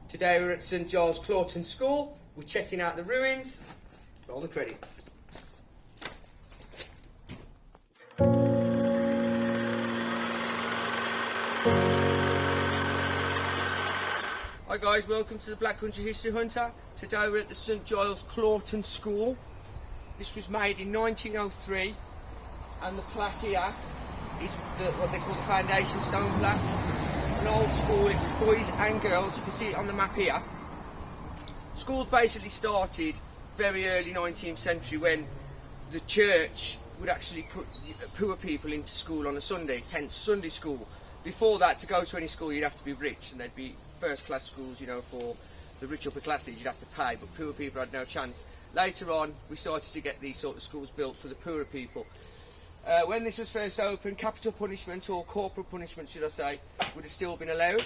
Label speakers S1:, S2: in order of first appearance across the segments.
S1: Today we're at St Giles Claughton School. We're checking out the ruins. Roll the credits. Hi guys, welcome to the Black Country History Hunter. Today we're at the St Giles Claughton School. This was made in 1903 and the plaque here is what they call the foundation stone plaque. It's an old school, it was boys and girls, you can see it on the map here. Schools basically started very early 19th century when the church would actually put poor people into school on a Sunday, hence Sunday school. Before that, to go to any school you'd have to be rich and there'd be first class schools, you know, for the rich upper classes you'd have to pay, but poor people had no chance. Later on we started to get these sort of schools built for the poorer people. When this was first opened, capital punishment, or corporal punishment should I say, would have still been allowed.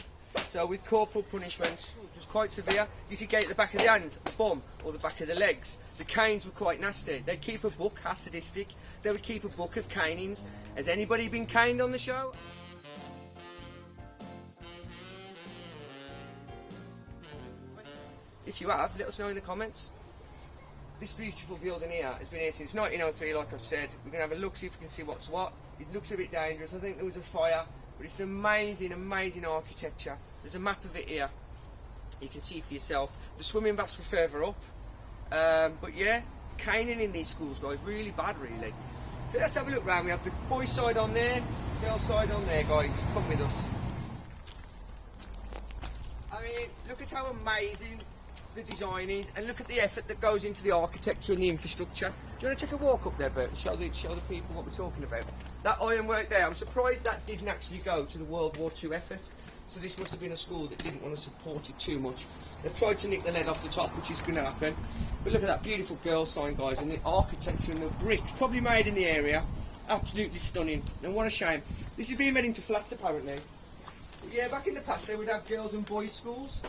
S1: So with corporal punishment, it was quite severe. You could get it the back of the hands, the bum, or the back of the legs. The canes were quite nasty. They'd keep a book, how sadistic, they would keep a book of canings. Has anybody been caned on the show? If you have, let us know in the comments. This beautiful building here has been here since 1903, like I've said. We're going to have a look, see if we can see what's what. It looks a bit dangerous. I think there was a fire, but it's amazing, amazing architecture. There's a map of it here. You can see for yourself. The swimming baths were further up. But yeah, caning in these schools, guys, really bad, really. So let's have a look round. We have the boys' side on there, girls' side on there, guys. Come with us. I mean, look at how amazing the design is, and look at the effort that goes into the architecture and the infrastructure. Do you want to take a walk up there, Burt, and show the people what we're talking about? That ironwork there, I'm surprised that didn't actually go to the World War II effort. So this must have been a school that didn't want to support it too much. They've tried to nick the lead off the top, which is going to happen. But look at that beautiful girl sign, guys, and the architecture and the bricks, probably made in the area. Absolutely stunning. And what a shame. This is being made into flats, apparently. But yeah, back in the past, they would have girls and boys schools.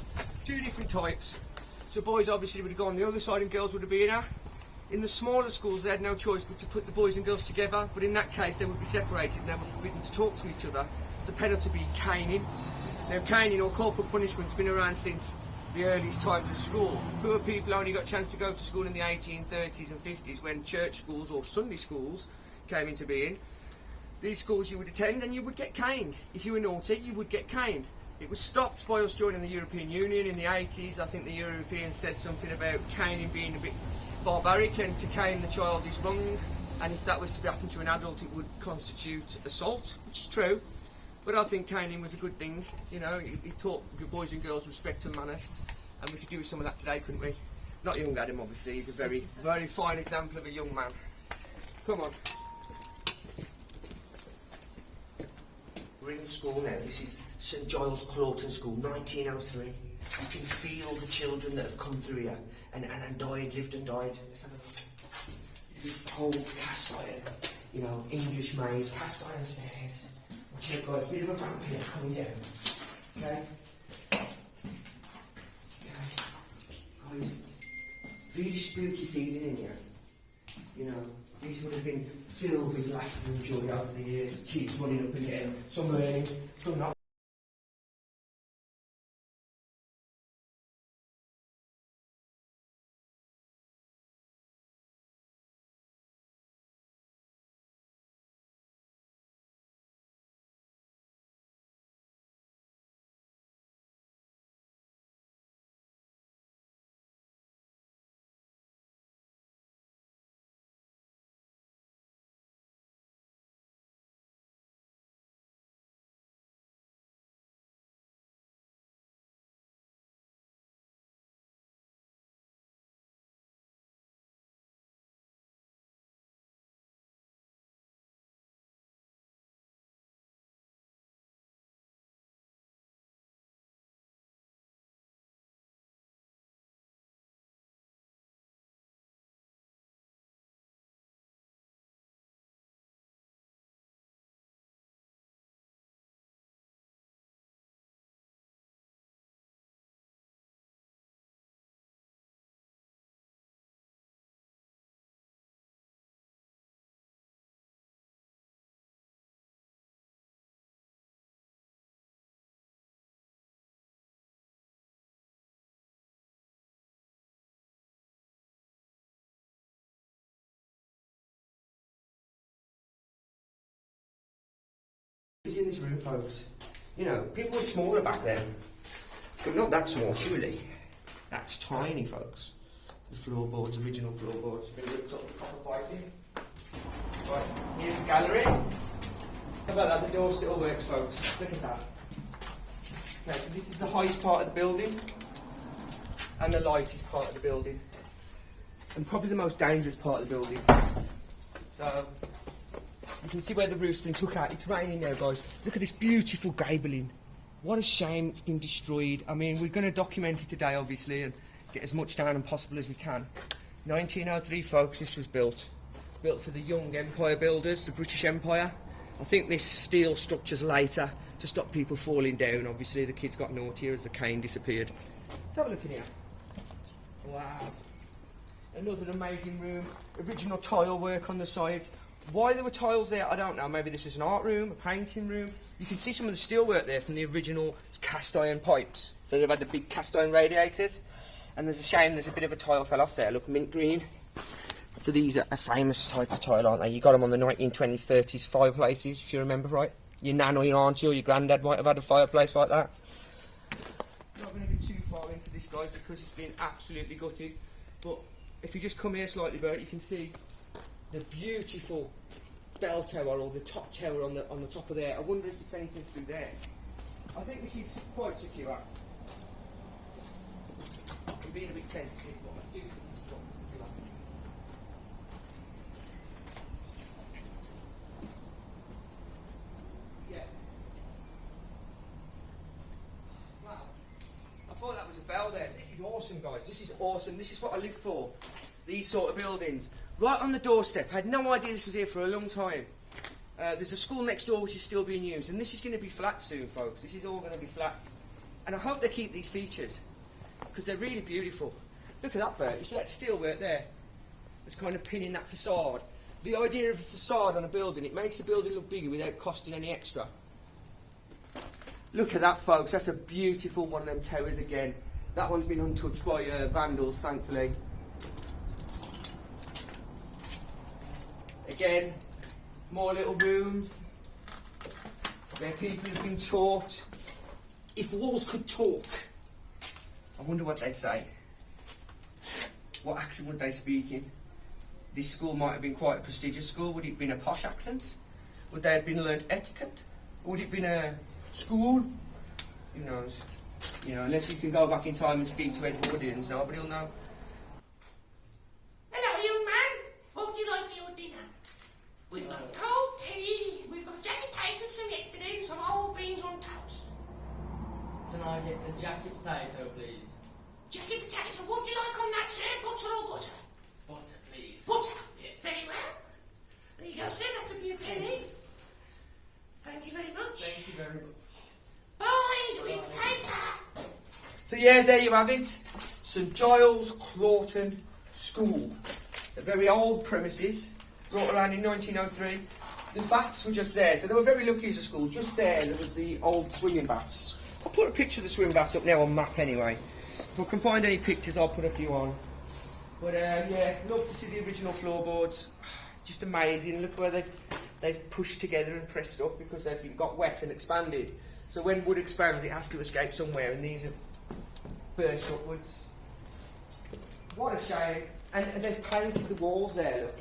S1: Two different types. So boys obviously would have gone on the other side and girls would have been here. In the smaller schools they had no choice but to put the boys and girls together, but in that case they would be separated and they were forbidden to talk to each other. The penalty would be caning. Now caning or corporal punishment has been around since the earliest times of school. Poor people only got a chance to go to school in the 1830s and 50s when church schools or Sunday schools came into being. These schools you would attend and you would get caned. If you were naughty you would get caned. It was stopped by us joining the European Union in the 80s. I think the Europeans said something about caning being a bit barbaric, and to cane the child is wrong, and if that was to happen to an adult it would constitute assault, which is true. But I think caning was a good thing, you know, it taught boys and girls respect and manners, and we could do with some of that today, couldn't we? Not young Adam, obviously, he's a very, very fine example of a young man. Come on. We're in the school now. This is St Giles Claughton School, 1903. You can feel the children that have come through here and died, lived and died. Let's have a look. This old cast iron, you know, English made cast iron stairs. Watch out, guys, bit of a ramp here coming down. Okay? Guys, really spooky feeling in here. You know, these would have been filled with laughter and joy over the years. Kids running up and down, some learning, some not. is in this room, folks. You know, people were smaller back then. But not that small, surely. That's tiny, folks. The floorboards, original floorboards. Been ripped up with copper piping. Right, here's the gallery. How about that? The door still works, folks. Look at that. Okay, so this is the highest part of the building. And the lightest part of the building. And probably the most dangerous part of the building. So, you can see where the roof's been took out. It's raining now, guys. Look at this beautiful gabling. What a shame it's been destroyed. I mean, we're going to document it today, obviously, and get as much down as possible as we can. 1903, folks, this was built. Built for the young empire builders, the British Empire. I think this steel structure's later to stop people falling down. Obviously, the kids got naughtier as the cane disappeared. Let's have a look in here. Wow. Another amazing room. Original tile work on the sides. Why there were tiles there, I don't know. Maybe this is an art room, a painting room. You can see some of the steel work there from the original cast iron pipes. So they've had the big cast iron radiators. And there's a shame there's a bit of a tile fell off there. Look, mint green. So these are a famous type of tile, aren't they? You got them on the 1920s, 30s fireplaces, if you remember right. Your nan or your auntie or your granddad might have had a fireplace like that. Not going to be too far into this, guys, because it's been absolutely gutted. But if you just come here slightly, Bert, you can see the beautiful bell tower, or the top tower on the top of there. I wonder if it's anything through there. I think this is quite secure. I'm being a bit tentative, but I do think it's quite secure. Yeah. Wow. I thought that was a bell there. This is awesome, guys. This is awesome. This is what I live for. These sort of buildings. Right on the doorstep. I had no idea this was here for a long time. There's a school next door which is still being used, and this is going to be flats soon, folks. This is all going to be flats. And I hope they keep these features, because they're really beautiful. Look at that, Bert. You see that steel work there? It's kind of pinning that facade. The idea of a facade on a building, it makes the building look bigger without costing any extra. Look at that, folks. That's a beautiful one of them towers again. That one's been untouched by vandals, thankfully. Again, more little rooms where people have been taught. If walls could talk, I wonder what they'd say. What accent would they speak in? This school might have been quite a prestigious school. Would it have been a posh accent? Would they have been learnt etiquette? Or would it have been a school? Who knows? You know, unless you can go back in time and speak to Edwardians, nobody will know.
S2: Hello, young man. What would you like for your dinner? We've got cold tea, we've got jacket potatoes from yesterday, and some old beans on toast.
S3: Can I get the jacket potato, please?
S2: Jacket potato, what would you like on that, sir? Butter or butter?
S3: Butter, please.
S2: Butter?
S3: Yeah.
S2: Very well. There you go, sir, that'll be a penny. Thank you very much.
S3: Thank you very much.
S2: Bye, enjoy your potato.
S1: So yeah, there you have it. St Giles Claughton School. A very old premises, brought around in 1903. The baths were just there, so they were very lucky as a school. Just there was the old swimming baths. I'll put a picture of the swimming baths up now on map anyway. If I can find any pictures, I'll put a few on. But yeah, love to see the original floorboards. Just amazing. Look where they've pushed together and pressed up because they've got wet and expanded. So when wood expands, it has to escape somewhere, and these have burst upwards. What a shame. And they've painted the walls there, look.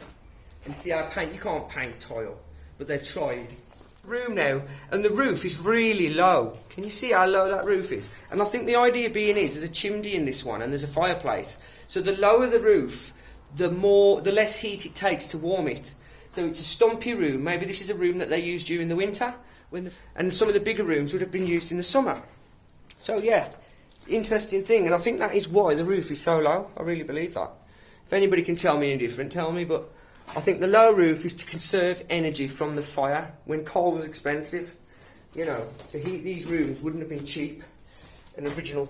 S1: And see how you can't paint tile, but they've tried. Room now, and the roof is really low. Can you see how low that roof is? And I think the idea being is there's a chimney in this one, and there's a fireplace. So the lower the roof, the less heat it takes to warm it. So it's a stumpy room. Maybe this is a room that they use during the winter, and some of the bigger rooms would have been used in the summer. So yeah, interesting thing, and I think that is why the roof is so low. I really believe that. If anybody can tell me any different, tell me, but I think the low roof is to conserve energy from the fire. When coal was expensive, you know, to heat these rooms wouldn't have been cheap. An original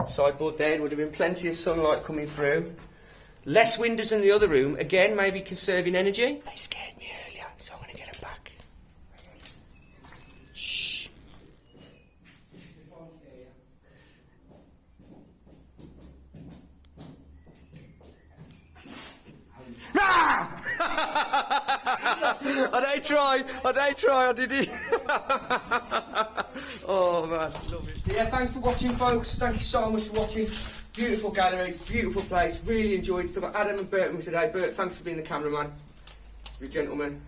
S1: sideboard there would have been plenty of sunlight coming through. Less windows in the other room, again, maybe conserving energy. They scared me earlier, so I'm going to get them back. Shh. I I did it. Oh man, love it. Yeah, thanks for watching, folks. Thank you so much for watching. Beautiful gallery, beautiful place. Really enjoyed it. Got Adam and Burt with me today. Burt, thanks for being the cameraman. You're a gentleman.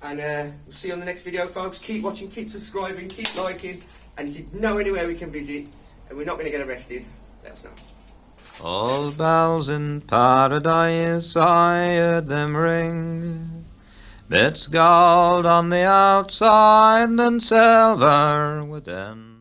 S1: And we'll see you on the next video, folks. Keep watching, keep subscribing, keep liking. And if you know anywhere we can visit and we're not going to get arrested, let us know.
S4: All bells in paradise, I heard them ring. Bits gold on the outside and silver within.